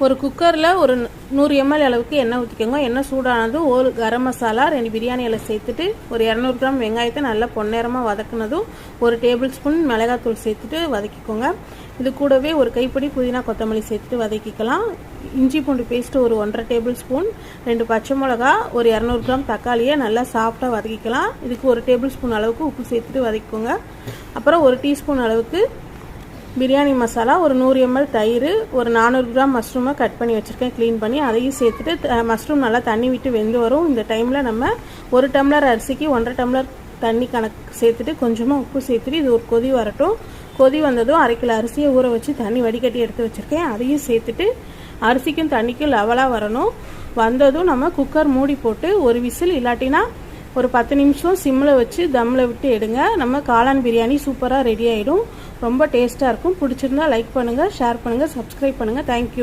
ஒரு குக்கரில் ஒரு 100 ml அளவுக்கு எண்ணெய் ஊற்றிக்கோங்க. எண்ணெய் சூடானதும் ஒரு கரம் மசாலா, 2 பிரியாணி இலை சேர்த்துட்டு ஒரு 200 கிராம் வெங்காயத்தை நல்லா பொன்னேரமாக வதக்குனதும் ஒரு டேபிள் ஸ்பூன் மிளகாத்தூள் சேர்த்துட்டு வதக்கிக்கோங்க. இது கூடவே ஒரு கைப்பிடி புதினா கொத்தமல்லி சேர்த்துட்டு வதக்கிக்கலாம். இஞ்சி பூண்டு பேஸ்ட்டு ஒரு 1.5 டேபிள் ஸ்பூன், 2 பச்சை மிளகா, ஒரு 200 கிராம் தக்காளியை நல்லா சாஃப்டாக வதக்கிக்கலாம். இதுக்கு ஒரு டேபிள் ஸ்பூன் அளவுக்கு உப்பு சேர்த்துட்டு வதக்கிக்கோங்க. அப்புறம் ஒரு டீஸ்பூன் அளவுக்கு பிரியாணி மசாலா, ஒரு 100 ml தயிர், ஒரு 400 கிராம் மஷ்ரூமை கட் பண்ணி வச்சுருக்கேன் க்ளீன் பண்ணி, அதையும் சேர்த்துட்டு மஷ்ரூம் நல்லா தண்ணி விட்டு வெந்து வரும். இந்த டைமில் நம்ம 1 டம்ளர் அரிசிக்கு 1.5 டம்ளர் தண்ணி கணக்கு சேர்த்துட்டு கொஞ்சமாக உப்பு சேர்த்துட்டு இது ஒரு கொதி வரட்டும். கொதி வந்ததும் 1/2 கிலோ அரிசியை ஊற வச்சு தண்ணி வடிகட்டி எடுத்து வச்சுருக்கேன், அதையும் சேர்த்துட்டு அரிசிக்கும் தண்ணிக்கும் லெவலாக வரணும். வந்ததும் நம்ம குக்கர் மூடி போட்டு ஒரு விசில் இல்லாட்டினா ஒரு 10 நிமிஷம் சிம்மில் வச்சு தம்மில் விட்டு எடுங்க. நம்ம காளான் பிரியாணி சூப்பராக ரெடி ஆகிடும். ரொம்ப டேஸ்ட்டாக இருக்கும். பிடிச்சிருந்தா லைக் பண்ணுங்கள், ஷேர் பண்ணுங்கள், சப்ஸ்கிரைப் பண்ணுங்கள். தேங்க்யூ.